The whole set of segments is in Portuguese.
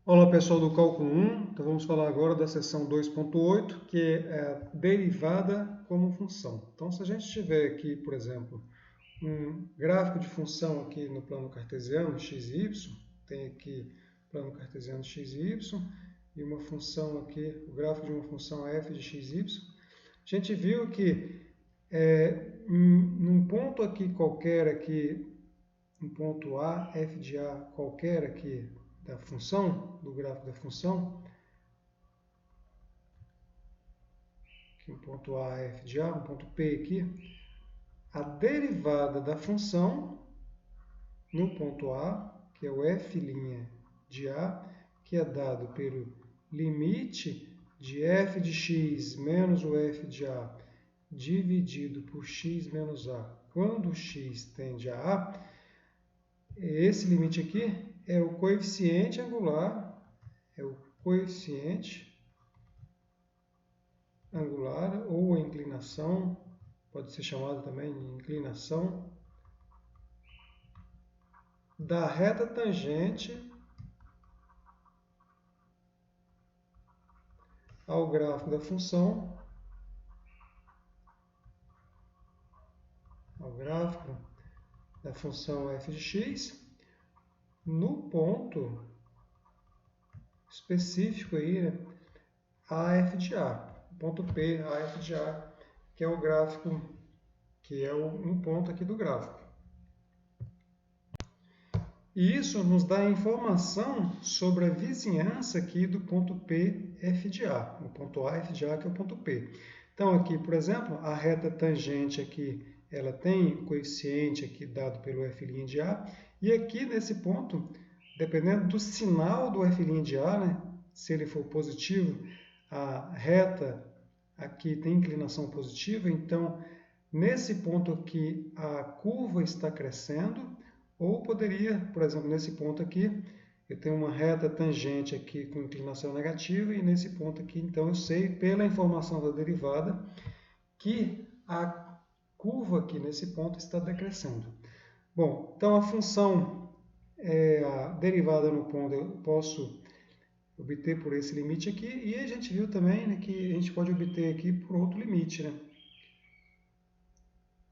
Olá pessoal do Cálculo 1, então vamos falar agora da seção 2.8, que é a derivada como função. Então se a gente tiver aqui, por exemplo, um gráfico de função aqui no plano cartesiano, x e y, tem aqui plano cartesiano x e y, e uma função aqui, o gráfico de uma função f de x e y, a gente viu que num ponto aqui qualquer, aqui, um ponto A, f de A qualquer aqui, da função, do gráfico da função, aqui um ponto A, f de A, um ponto P aqui, a derivada da função no ponto A, que é o f' de A, que é dado pelo limite de f de x menos o f de A dividido por x menos A, quando x tende a A, esse limite aqui é o coeficiente angular, ou a inclinação, pode ser chamado também de inclinação, da reta tangente ao gráfico da função, f de x, no ponto específico aí, né, AF de A, ponto P, AF de A, que é o gráfico, que é um ponto aqui do gráfico. E isso nos dá informação sobre a vizinhança aqui do ponto P, F de A, o ponto A, F de A, que é o ponto P. Então, aqui, por exemplo, a reta tangente aqui, ela tem o coeficiente aqui dado pelo f' de A, e aqui nesse ponto, dependendo do sinal do f' de A, né, se ele for positivo, a reta aqui tem inclinação positiva, então, nesse ponto aqui, a curva está crescendo, ou poderia, por exemplo, nesse ponto aqui, eu tenho uma reta tangente aqui com inclinação negativa, e nesse ponto aqui, então, eu sei, pela informação da derivada, que a curva aqui nesse ponto está decrescendo. Bom, então a função, a derivada no ponto, eu posso obter por esse limite aqui, e a gente viu também, né, que a gente pode obter aqui por outro limite, né?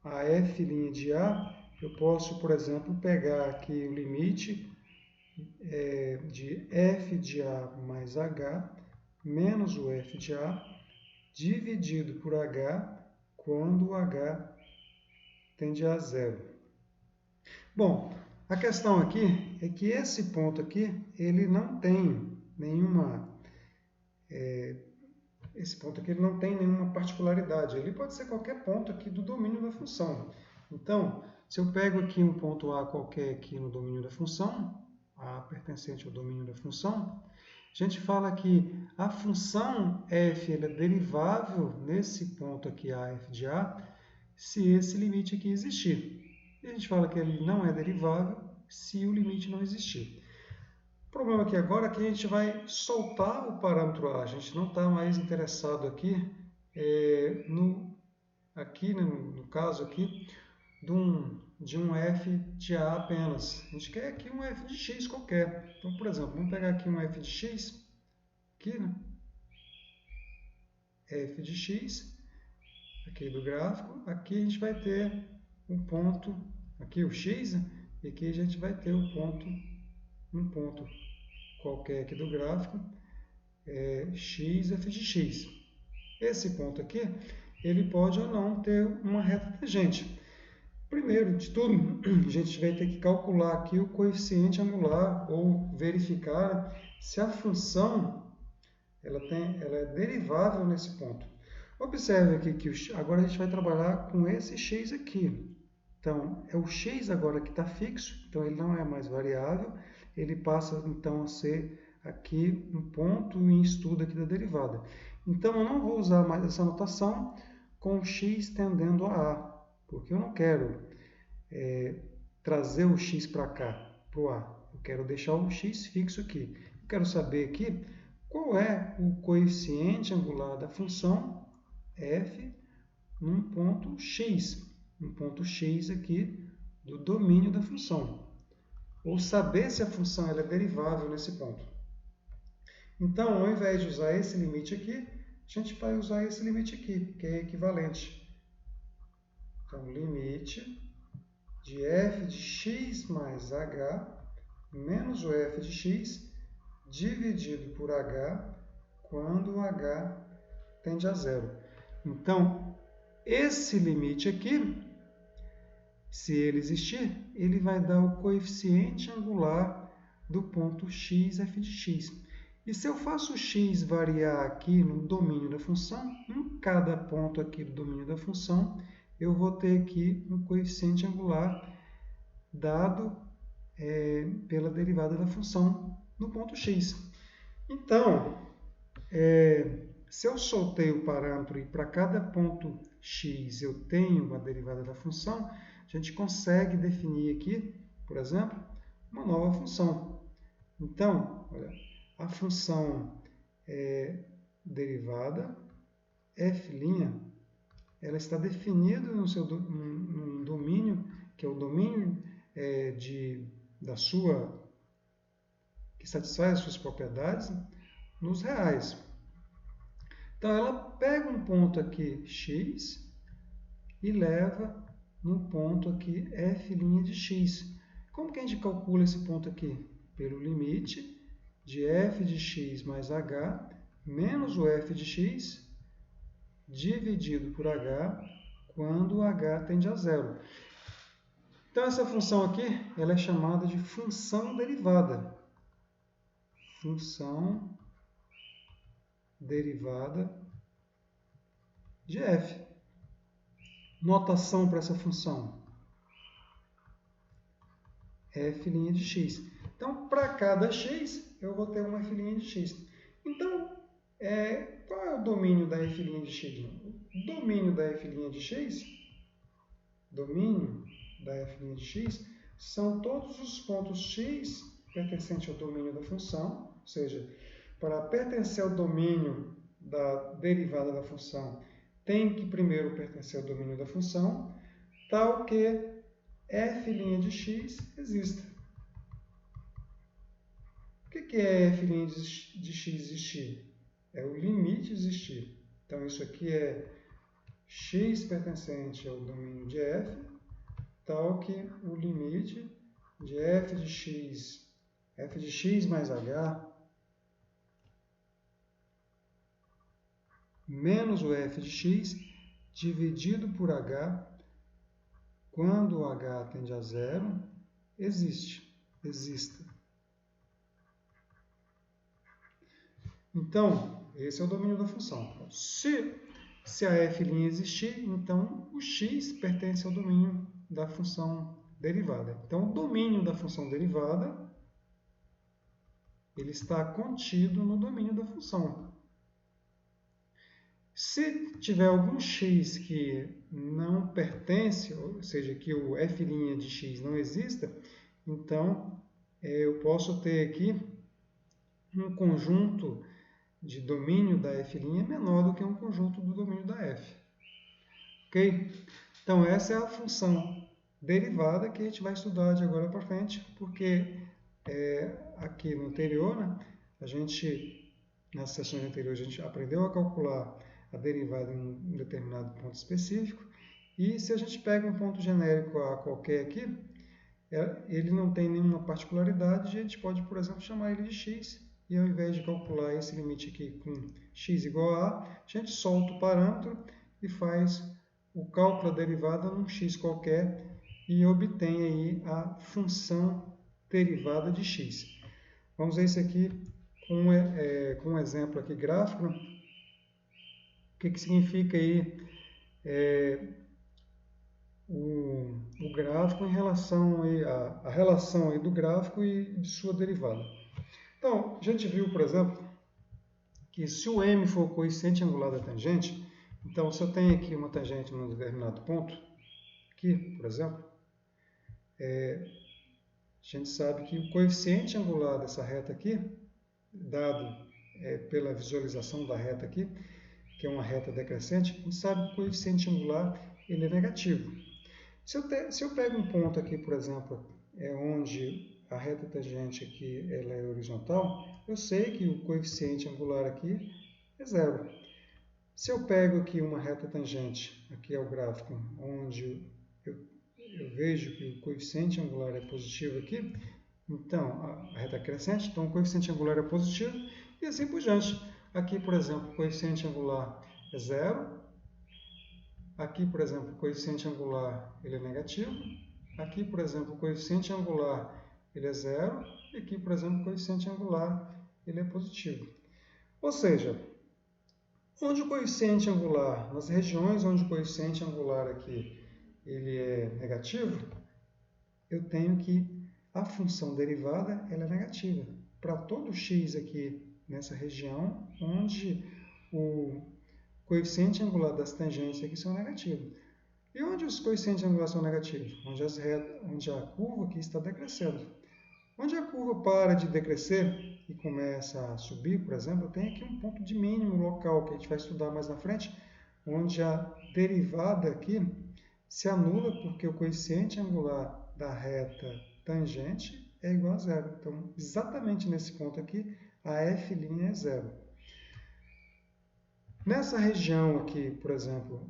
A f' de A, eu posso, por exemplo, pegar aqui o limite de f de A mais h menos o f de A dividido por h quando o h tende a zero. Bom, a questão aqui é que esse ponto aqui, ele não tem nenhuma particularidade. Ele pode ser qualquer ponto aqui do domínio da função. Então, se eu pego aqui um ponto A qualquer aqui no domínio da função, A pertencente ao domínio da função, a gente fala que a função f ela é derivável nesse ponto aqui, a f de A, se esse limite aqui existir. E a gente fala que ele não é derivável se o limite não existir. O problema aqui agora é que a gente vai soltar o parâmetro A. A gente não está mais interessado aqui, no caso aqui, de um f de A apenas. A gente quer aqui um f de x qualquer. Então, por exemplo, vamos pegar aqui um f de x, aqui, né? f de x, aqui do gráfico. Aqui a gente vai ter um ponto, aqui o x, né? E aqui a gente vai ter um ponto qualquer aqui do gráfico, x, f de x. Esse ponto aqui, ele pode ou não ter uma reta tangente. Primeiro de tudo, a gente vai ter que calcular aqui o coeficiente angular, ou verificar se a função ela é derivável nesse ponto. Observe aqui que agora a gente vai trabalhar com esse x aqui. Então, é o x agora que está fixo, então ele não é mais variável, ele passa então a ser aqui um ponto em estudo aqui da derivada. Então, eu não vou usar mais essa notação com x tendendo a A, porque eu não quero trazer o x para cá, para o A. Eu quero deixar o x fixo aqui. Eu quero saber aqui qual é o coeficiente angular da função f num ponto x. Um ponto x aqui do domínio da função. Ou saber se a função ela é derivável nesse ponto. Então, ao invés de usar esse limite aqui, a gente vai usar esse limite aqui, que é equivalente. Então, limite de f de x mais h menos o f de x dividido por h quando h tende a zero. Então, esse limite aqui, se ele existir, ele vai dar o coeficiente angular do ponto x, f de x. E se eu faço x variar aqui no domínio da função, em cada ponto aqui do domínio da função, eu vou ter aqui um coeficiente angular dado pela derivada da função no ponto x. Então, se eu soltei o parâmetro e para cada ponto x eu tenho uma derivada da função, a gente consegue definir aqui, por exemplo, uma nova função. Então, olha, a função derivada f', ela está definida no seu num domínio, que é o domínio que satisfaz as suas propriedades nos reais. Então, ela pega um ponto aqui x e leva num ponto aqui f' de x. Como que a gente calcula esse ponto aqui? Pelo limite de f de x mais h menos o f de x dividido por h quando h tende a zero. Então, essa função aqui ela é chamada de função derivada. Função derivada de f. Notação para essa função. f' de x. Então, para cada x, eu vou ter uma f' de x. Então, qual é o domínio da f' de x? O domínio da f' de x, são todos os pontos x pertencentes ao domínio da função, ou seja, para pertencer ao domínio da derivada da função, tem que primeiro pertencer ao domínio da função, tal que f' de x exista. O que é f' de x existir? É o limite existir. Então, isso aqui é x pertencente ao domínio de f, tal que o limite de f de x mais h, menos o f de x, dividido por h, quando o h tende a zero, exista. Então, esse é o domínio da função. Se a f' existir, então o x pertence ao domínio da função derivada. Então, o domínio da função derivada ele está contido no domínio da função. Se tiver algum x que não pertence, ou seja, que o f' de x não exista, então eu posso ter aqui um conjunto de domínio da f' menor do que um conjunto do domínio da f. Ok? Então, essa é a função derivada que a gente vai estudar de agora para frente, porque aqui no anterior, nas sessões anteriores, a gente aprendeu a calcular a derivada em um determinado ponto específico, e se a gente pega um ponto genérico a qualquer aqui, ele não tem nenhuma particularidade, a gente pode, por exemplo, chamar ele de x, e ao invés de calcular esse limite aqui com x igual a a gente solta o parâmetro e faz o cálculo da derivada num x qualquer e obtém aí a função derivada de x. Vamos ver isso aqui com um exemplo aqui gráfico. O que significa aí o gráfico em relação aí a relação aí do gráfico e de sua derivada. Então, a gente viu, por exemplo, que se o m for o coeficiente angular da tangente, então se eu tenho aqui uma tangente num determinado ponto, aqui, por exemplo, a gente sabe que o coeficiente angular dessa reta aqui, dado pela visualização da reta aqui, que é uma reta decrescente, a gente sabe que o coeficiente angular ele é negativo. Se eu pego um ponto aqui, por exemplo, onde a reta tangente aqui ela é horizontal, eu sei que o coeficiente angular aqui é zero. Se eu pego aqui uma reta tangente, aqui é o gráfico, onde eu vejo que o coeficiente angular é positivo aqui, então a reta crescente, então o coeficiente angular é positivo e assim por diante. Aqui, por exemplo, o coeficiente angular é zero. Aqui, por exemplo, o coeficiente angular ele é negativo. Aqui, por exemplo, o coeficiente angular ele é zero. E aqui, por exemplo, o coeficiente angular ele é positivo. Ou seja, onde o coeficiente angular, nas regiões onde o coeficiente angular aqui ele é negativo, eu tenho que a função derivada ela é negativa. Para todo x aqui nessa região onde o coeficiente angular das tangentes aqui são negativos. E onde os coeficientes angulares são negativos? Onde a curva aqui está decrescendo. Onde a curva para de decrescer e começa a subir, por exemplo, eu tenho aqui um ponto de mínimo local que a gente vai estudar mais na frente, onde a derivada aqui se anula porque o coeficiente angular da reta tangente é igual a zero. Então, exatamente nesse ponto aqui, a f' é zero. Nessa região aqui, por exemplo,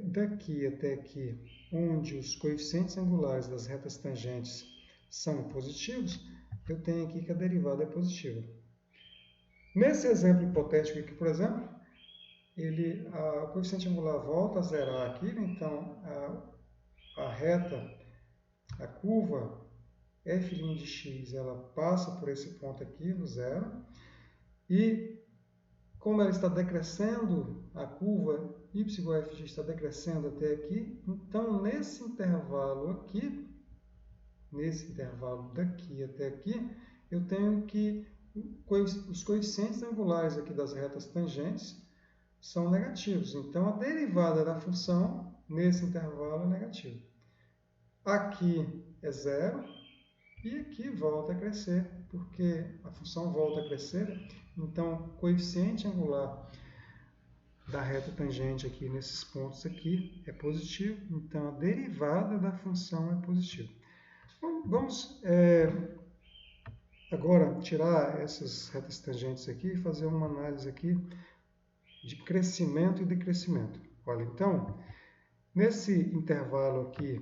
daqui até aqui, onde os coeficientes angulares das retas tangentes são positivos, eu tenho aqui que a derivada é positiva. Nesse exemplo hipotético aqui, por exemplo, o coeficiente angular volta a zerar aqui, então a reta, a curva f' de x, ela passa por esse ponto aqui, no zero, e como ela está decrescendo, a curva y igual a f de x está decrescendo até aqui, então nesse intervalo aqui, nesse intervalo daqui até aqui, eu tenho que os coeficientes angulares aqui das retas tangentes são negativos. Então, a derivada da função nesse intervalo é negativa. Aqui é zero e aqui volta a crescer, porque a função volta a crescer. Então, o coeficiente angular da reta tangente aqui nesses pontos aqui é positivo. Então, a derivada da função é positiva. Vamos agora tirar essas retas tangentes aqui e fazer uma análise aqui de crescimento e decrescimento. Olha, então, nesse intervalo aqui,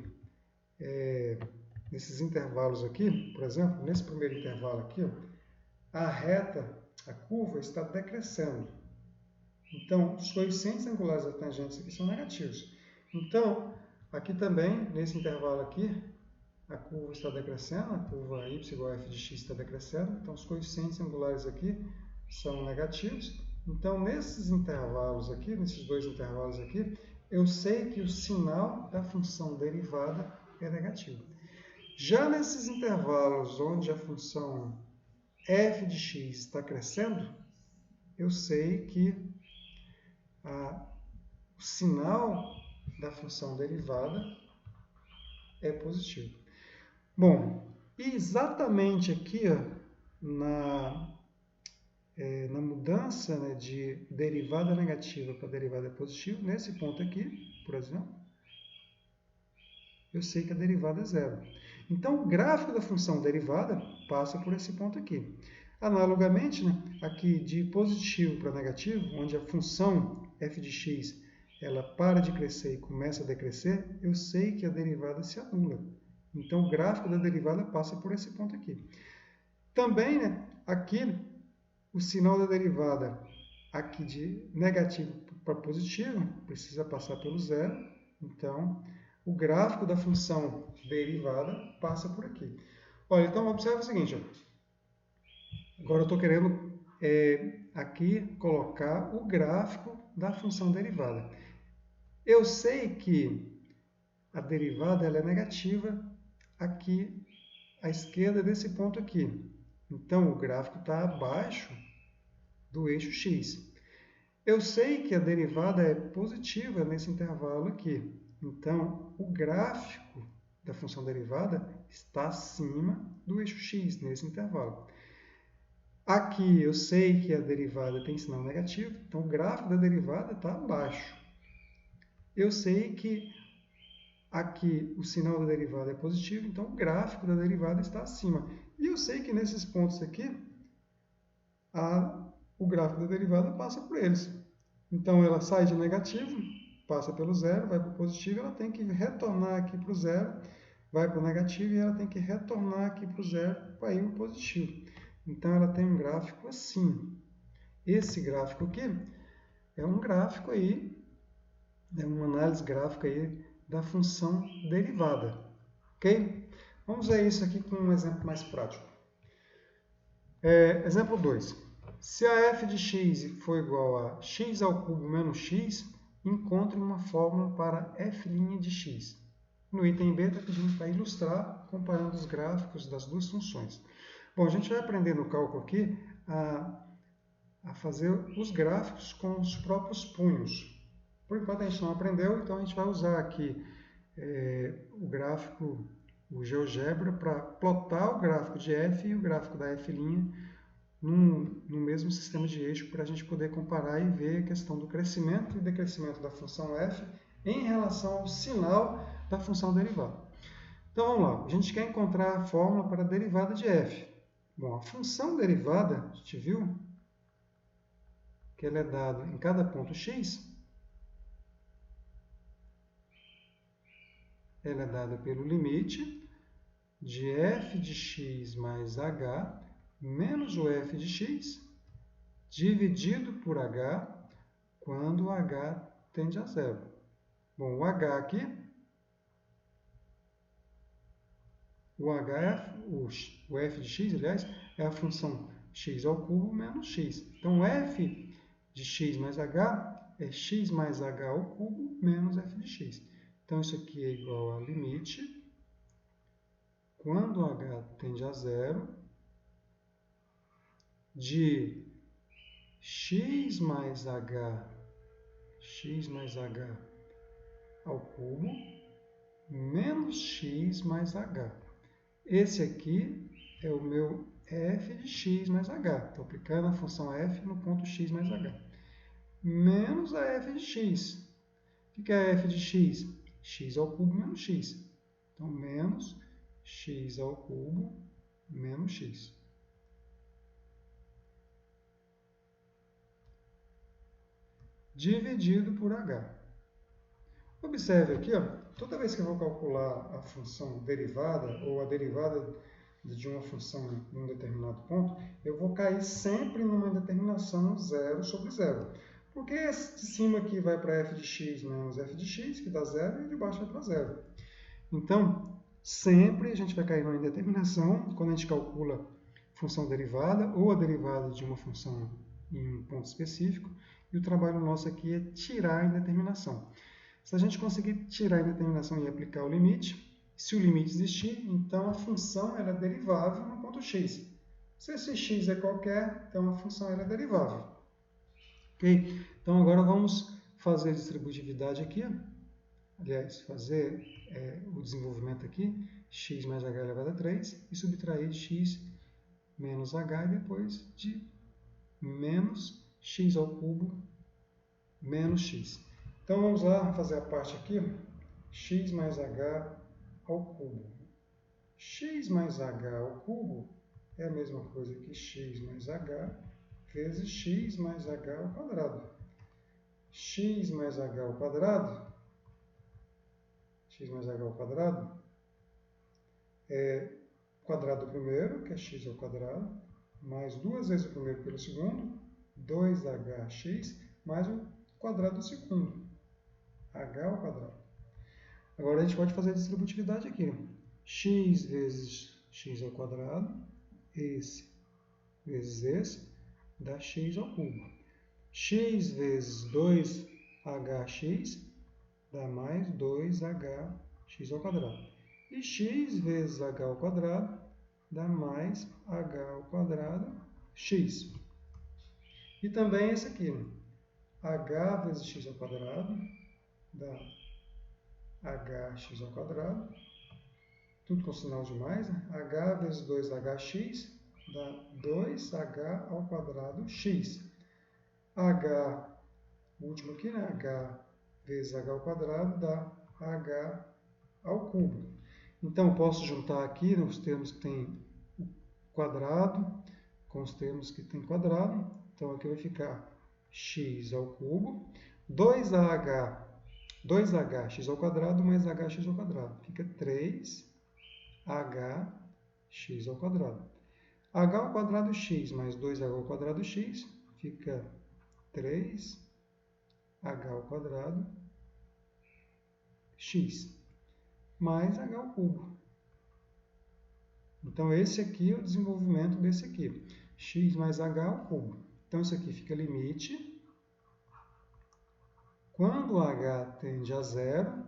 nesses intervalos aqui, por exemplo, nesse primeiro intervalo aqui, ó, a reta, a curva está decrescendo. Então, os coeficientes angulares das tangentes aqui são negativos. Então, aqui também, nesse intervalo aqui, a curva está decrescendo, a curva y igual a f de x está decrescendo, então os coeficientes angulares aqui são negativos. Então, nesses intervalos aqui, nesses dois intervalos aqui, eu sei que o sinal da função derivada é negativo. Já nesses intervalos onde a função f de x está crescendo, eu sei que o sinal da função derivada é positivo. Bom, e exatamente aqui, ó, na mudança, né, de derivada negativa para derivada positiva, nesse ponto aqui, por exemplo, eu sei que a derivada é zero. Então, o gráfico da função derivada passa por esse ponto aqui. Analogamente, né, aqui de positivo para negativo, onde a função f de x ela para de crescer e começa a decrescer, eu sei que a derivada se anula. Então, o gráfico da derivada passa por esse ponto aqui. Também, né, aqui, o sinal da derivada aqui de negativo para positivo precisa passar pelo zero. Então, o gráfico da função derivada passa por aqui. Olha, então, observe o seguinte. Ó. Agora, eu estou querendo aqui colocar o gráfico da função derivada. Eu sei que a derivada ela é negativa aqui à esquerda desse ponto aqui. Então, o gráfico está abaixo do eixo x. Eu sei que a derivada é positiva nesse intervalo aqui. Então, o gráfico da função derivada está acima do eixo x nesse intervalo. Aqui eu sei que a derivada tem sinal negativo, então o gráfico da derivada está abaixo. Eu sei que aqui o sinal da derivada é positivo, então o gráfico da derivada está acima. E eu sei que nesses pontos aqui, o gráfico da derivada passa por eles. Então, ela sai de negativo, passa pelo zero, vai para o positivo, ela tem que retornar aqui para o zero, vai para o negativo e ela tem que retornar aqui para o zero para ir para o positivo. Então, ela tem um gráfico assim. Esse gráfico aqui é um gráfico aí, é uma análise gráfica aí da função derivada. Ok? Vamos ver isso aqui com um exemplo mais prático. Exemplo 2. Se a f de x for igual a x ao cubo menos x, encontre uma fórmula para f' de x. No item B está pedindo para ilustrar comparando os gráficos das duas funções. Bom, a gente vai aprender no cálculo aqui a fazer os gráficos com os próprios punhos. Por enquanto a gente não aprendeu, então a gente vai usar aqui o gráfico, o GeoGebra, para plotar o gráfico de f e o gráfico da f' no mesmo sistema de eixo, para a gente poder comparar e ver a questão do crescimento e decrescimento da função f em relação ao sinal da função derivada. Então vamos lá, a gente quer encontrar a fórmula para a derivada de f. Bom, a função derivada, a gente viu que ela é dada em cada ponto x, ela é dada pelo limite de f de x mais h menos o f de x dividido por h quando h tende a zero. Bom, o h aqui, o f de x, aliás, é a função x ao cubo menos x. Então, f de x mais h é x mais h ao cubo menos f de x. Então, isso aqui é igual a limite, quando h tende a zero, de x mais h ao cubo menos x mais h. Esse aqui é o meu f de x mais h. Estou aplicando a função f no ponto x mais h. Menos a f de x. O que é a f de x? X ao cubo menos x. Então, menos x ao cubo menos x. Dividido por h. Observe aqui, ó, toda vez que eu vou calcular a função derivada ou a derivada de uma função em um determinado ponto, eu vou cair sempre numa determinação zero sobre zero. Porque esse de cima aqui vai para f de x menos f de x, que dá zero, e de baixo vai para zero. Então, sempre a gente vai cair numa indeterminação quando a gente calcula função derivada ou a derivada de uma função em um ponto específico. E o trabalho nosso aqui é tirar a indeterminação. Se a gente conseguir tirar a indeterminação e aplicar o limite, se o limite existir, então a função ela é derivável no ponto x. Se esse x é qualquer, então a função ela é derivável. Ok? Então agora vamos fazer a distributividade aqui. Aliás, fazer o desenvolvimento aqui, x mais h elevado a 3, e subtrair de x menos h e depois de menos x ao cubo menos x. Então, vamos lá fazer a parte aqui, x mais h ao cubo. X mais h ao cubo é a mesma coisa que x mais h vezes x mais h ao quadrado. X mais h ao quadrado é o quadrado do primeiro, que é x ao quadrado, mais duas vezes o primeiro pelo segundo, 2hx, mais o quadrado do segundo, h ao quadrado. Agora a gente pode fazer a distributividade aqui. X vezes x ao quadrado, esse vezes esse, dá x ao cubo. X vezes 2hx dá mais 2hx ao quadrado. E x vezes h ao quadrado dá mais h ao quadrado x. E também esse aqui, h vezes x ao quadrado dá hx ao quadrado, tudo com sinal de mais, né? H vezes 2hx dá 2h ao quadrado x. H, o último aqui, né? H vezes h ao quadrado dá h ao cubo. Então, posso juntar aqui os termos que tem quadrado com os termos que tem quadrado. Então, aqui vai ficar x ao cubo, 2h x ao quadrado mais hx ao quadrado. Fica 3hx ao quadrado. H ao quadrado x mais 2h ao quadrado x fica 3h ao quadrado x mais h ao cubo. Então, esse aqui é o desenvolvimento desse aqui. X mais h ao cubo. Então, isso aqui fica limite. Quando h tende a zero,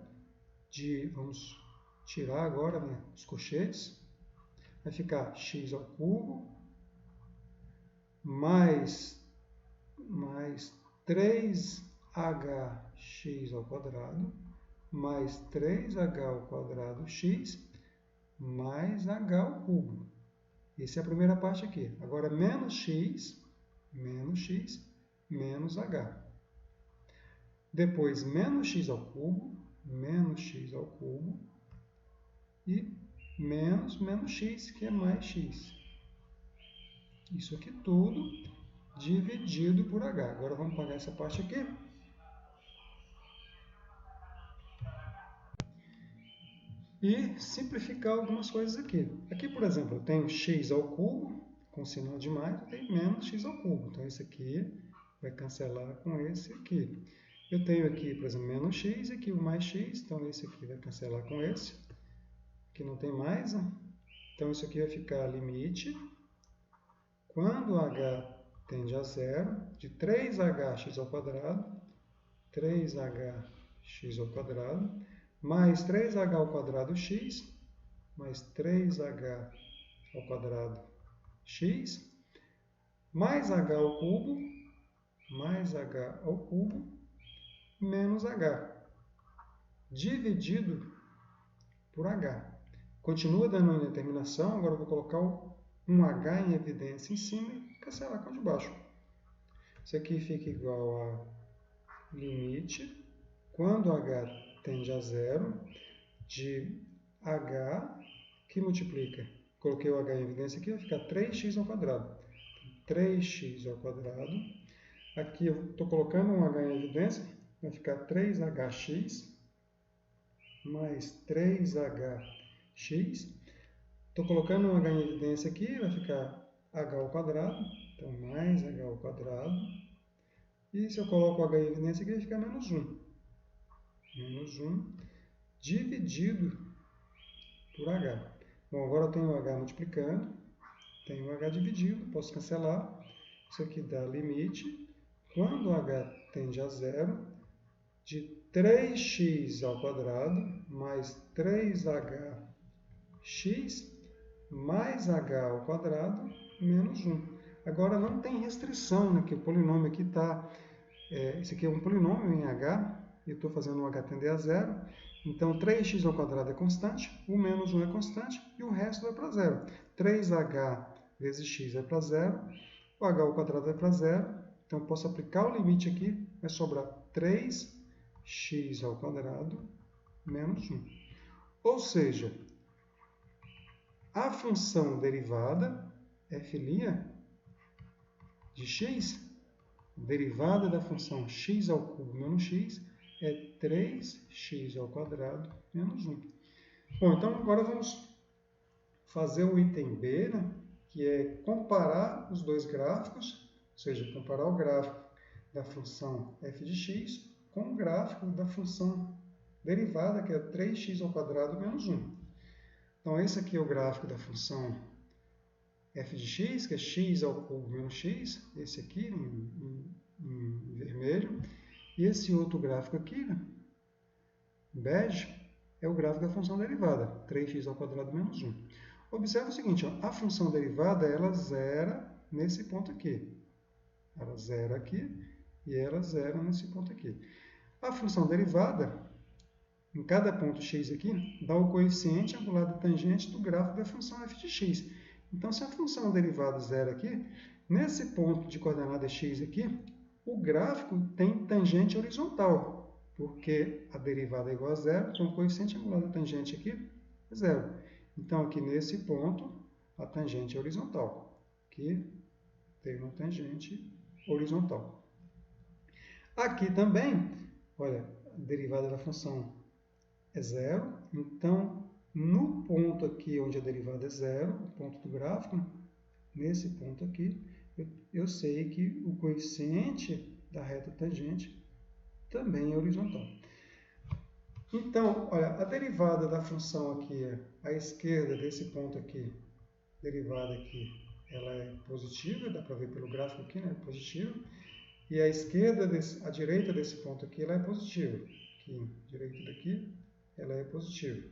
vamos tirar agora, né, os colchetes, vai ficar x ao cubo mais 3hx ao quadrado mais 3h ao quadrado x mais h ao cubo. Essa é a primeira parte aqui. Agora, menos x menos h. Depois, menos x ao cubo e menos x, que é mais x. Isso aqui tudo dividido por h. Agora, vamos pagar essa parte aqui. E simplificar algumas coisas aqui. Aqui, por exemplo, eu tenho x ao cubo, com sinal de mais, eu tenho menos x ao cubo. Então, esse aqui vai cancelar com esse aqui. Eu tenho aqui, por exemplo, menos x e aqui o mais x, então esse aqui vai cancelar com esse. Aqui não tem mais, né? Então, isso aqui vai ficar limite. Quando h tende a zero, de 3hx ao quadrado, mais 3h ao quadrado x, mais 3h ao quadrado x, mais h ao cubo, menos h, dividido por h. Continua dando uma indeterminação, agora eu vou colocar um h em evidência em cima e cancelar com o de baixo. Isso aqui fica igual a limite, quando h tende a zero, de h, que multiplica, coloquei o h em evidência aqui, vai ficar 3x ao quadrado. 3x ao quadrado. Aqui eu estou colocando um h em evidência, vai ficar 3hx mais 3hx. Estou colocando um h em evidência aqui, vai ficar h ao quadrado, então mais h ao quadrado. E se eu coloco o h em evidência aqui, vai ficar menos 1. Menos 1 dividido por h. Bom, agora eu tenho o h multiplicando, tenho o h dividido, posso cancelar. Isso aqui dá limite. Quando h tende a zero, de 3x ao quadrado mais 3hx mais h ao quadrado menos 1. Agora não tem restrição, né? Que o polinômio aqui está... esse aqui é um polinômio em h, e eu estou fazendo o h tender a zero. Então, 3x ao quadrado é constante, o menos 1 é constante, e o resto vai para zero. 3h vezes x vai para zero, o h ao quadrado vai para zero. Então, eu posso aplicar o limite aqui, vai sobrar 3x ao quadrado menos 1. Ou seja, a função derivada, f' de x, derivada da função x ao cubo menos x, é 3x ao quadrado menos 1. Bom, então agora vamos fazer o item B, né, que é comparar os dois gráficos, ou seja, comparar o gráfico da função f de x com o gráfico da função derivada, que é 3x ao quadrado menos 1. Então, esse aqui é o gráfico da função f de x, que é x ao cubo menos x, esse aqui em vermelho. E esse outro gráfico aqui, né, bege, é o gráfico da função derivada, 3x ao quadrado menos 1. Observe o seguinte, ó, a função derivada, ela zera nesse ponto aqui. Ela zera aqui e ela zera nesse ponto aqui. A função derivada, em cada ponto x aqui, dá o coeficiente angulado tangente do gráfico da função f de x. Então, se a função derivada zera aqui, nesse ponto de coordenada x aqui, o gráfico tem tangente horizontal. porque a derivada é igual a zero, então o coeficiente angular da tangente aqui é zero. Então, aqui nesse ponto, a tangente é horizontal. Aqui tem uma tangente horizontal. Aqui também, olha, a derivada da função é zero, então, no ponto aqui onde a derivada é zero, o ponto do gráfico, nesse ponto aqui, eu sei que o coeficiente da reta tangente também é horizontal. Então, olha, a derivada da função aqui, à esquerda desse ponto aqui, derivada aqui, ela é positiva, dá para ver pelo gráfico aqui, né? Positiva. E a direita desse ponto aqui, ela é positiva. Aqui, direita daqui, ela é positiva.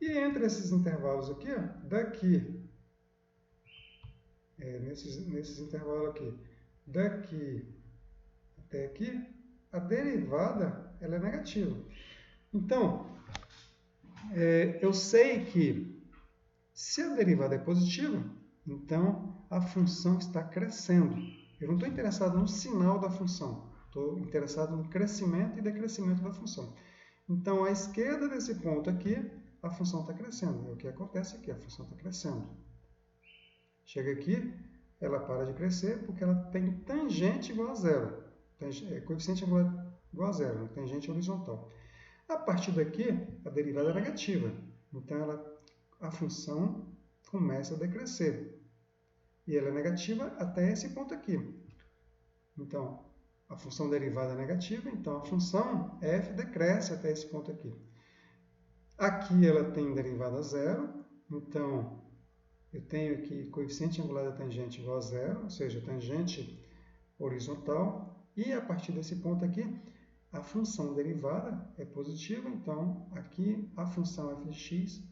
E entre esses intervalos aqui, ó, daqui, nesses intervalos aqui, daqui até aqui, a derivada ela é negativa. Então, eu sei que se a derivada é positiva, então a função está crescendo. Eu não estou interessado no sinal da função, estou interessado no crescimento e decrescimento da função. Então, à esquerda desse ponto aqui, a função está crescendo. É o que acontece aqui, a função está crescendo. Chega aqui, ela para de crescer porque ela tem tangente igual a zero. Coeficiente igual a zero, tangente horizontal. A partir daqui, a derivada é negativa. Então, a função começa a decrescer. E ela é negativa até esse ponto aqui. Então, a função derivada é negativa, então a função f decresce até esse ponto aqui. Aqui ela tem derivada zero, então eu tenho aqui coeficiente angular da tangente igual a zero, ou seja, tangente horizontal. E a partir desse ponto aqui, a função derivada é positiva, então aqui a função f de x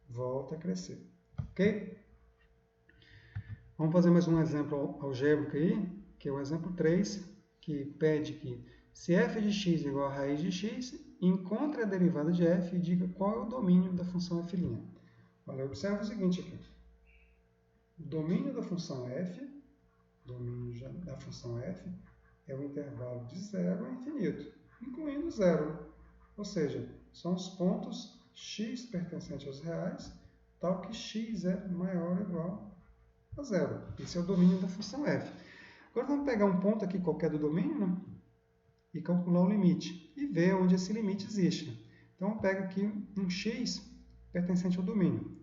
volta a crescer. Ok? Vamos fazer mais um exemplo algébrico aí, que é o exemplo 3, que pede que se f de x é igual a raiz de x, encontre a derivada de f e diga qual é o domínio da função f'. Olha, observa o seguinte aqui. O domínio da função f, é o intervalo de 0 a infinito, incluindo zero. Ou seja, são os pontos x pertencentes aos reais, tal que x é maior ou igual a zero. Esse é o domínio da função f. Agora vamos pegar um ponto aqui qualquer do domínio, né? E calcular o limite. E ver onde esse limite existe. Então, eu pego aqui um x pertencente ao domínio.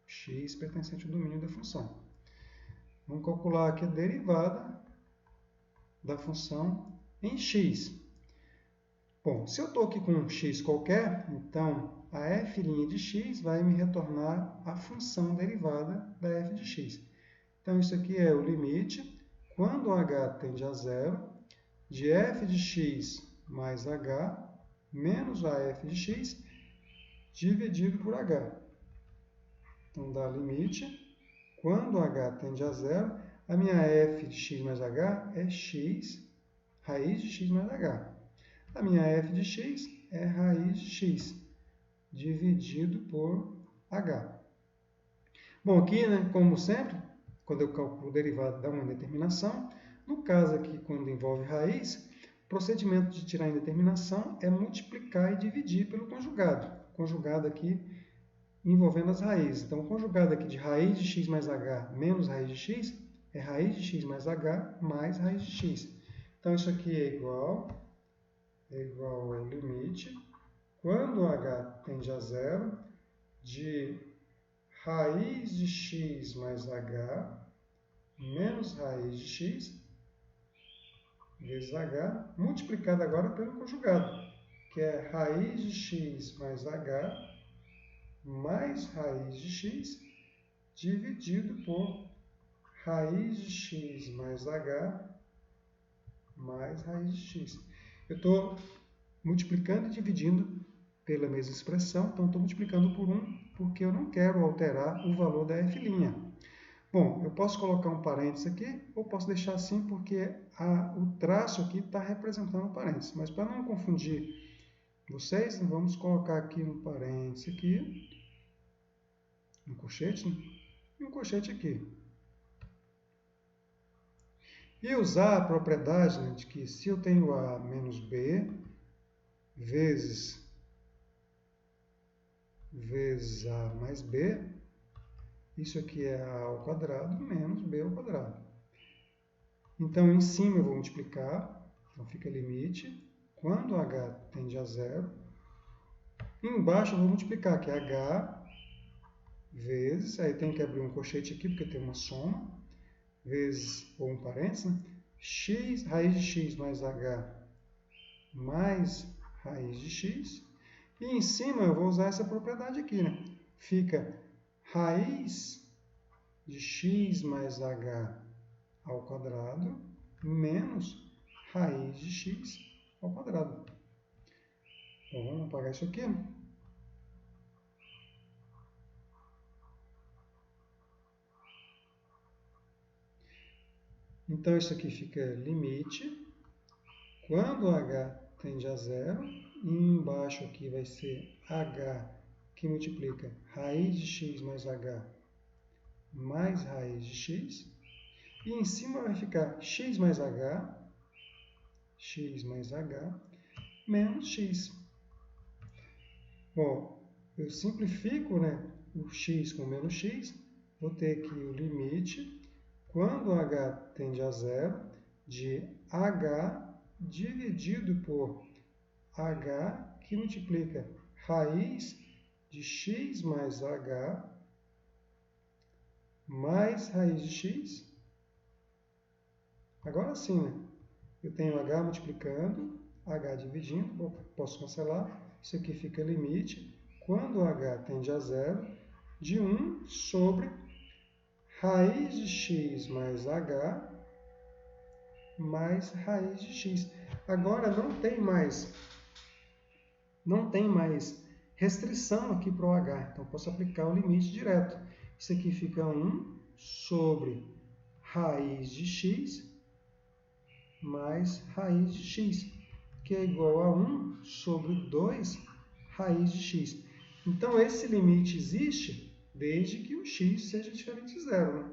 X pertencente ao domínio da função. Vamos calcular aqui a derivada da função em x. Bom, se eu estou aqui com um x qualquer, então a f' de x vai me retornar a função derivada da f de x. Então, isso aqui é o limite, quando h tende a zero, de f de x mais h menos a f de x dividido por h. Então, dá limite, quando h tende a zero, a minha f de x mais h é x, raiz de x mais h. A minha f de x é raiz de x, dividido por h. Bom, aqui, né, como sempre, quando eu calculo o derivado dá uma indeterminação. No caso aqui, quando envolve raiz, o procedimento de tirar a indeterminação é multiplicar e dividir pelo conjugado. Conjugado aqui envolvendo as raízes. Então, o conjugado aqui de raiz de x mais h menos raiz de x é raiz de x mais h mais raiz de x. Então, isso aqui é igual ao limite, quando h tende a zero, de raiz de x mais h menos raiz de x vezes h, multiplicado agora pelo conjugado, que é raiz de x mais h mais raiz de x dividido por raiz de x mais h mais raiz de x. Eu estou multiplicando e dividindo pela mesma expressão, então estou multiplicando por 1, porque eu não quero alterar o valor da f'. Bom, eu posso colocar um parênteses aqui, ou posso deixar assim, porque o traço aqui está representando um parênteses. Mas para não confundir vocês, vamos colocar aqui um parênteses aqui, um colchete, né? E um colchete aqui. E usar a propriedade, né, de que se eu tenho A menos B, vezes A mais B, isso aqui é A ao quadrado menos B ao quadrado. Então, em cima eu vou multiplicar, então fica limite, quando H tende a zero. Embaixo eu vou multiplicar, que é H vezes, aí tem que abrir um colchete aqui, porque tem uma soma, vezes, ou um parênteses, né? X, raiz de x mais H mais raiz de x. E em cima eu vou usar essa propriedade aqui, né? Fica raiz de x mais H ao quadrado menos raiz de x ao quadrado. Então, vamos apagar isso aqui. Então, isso aqui fica limite. Quando H tende a zero, e embaixo aqui vai ser H que multiplica raiz de x mais H mais raiz de x. E em cima vai ficar x mais H menos x. Bom, eu simplifico, né, o x com menos x, vou ter aqui o limite, quando H tende a zero, de H dividido por H que multiplica raiz de x mais H mais raiz de x. Agora sim, né? Eu tenho H multiplicando, H dividindo, posso cancelar. Isso aqui fica limite. Quando H tende a zero, de 1 sobre raiz de x mais H mais raiz de x. Agora não tem mais restrição aqui para o H, então posso aplicar o limite direto. Isso aqui fica 1 sobre raiz de x mais raiz de x, que é igual a 1 sobre 2 raiz de x. Então, esse limite existe desde que o x seja diferente de zero, né?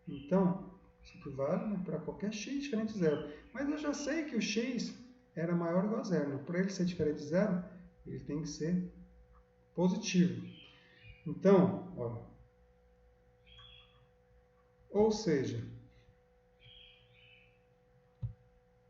Então, isso aqui vale, né, para qualquer x diferente de zero. Mas eu já sei que o x era maior ou igual a zero. Né? Para ele ser diferente de zero, ele tem que ser positivo. Então, ó, ou seja,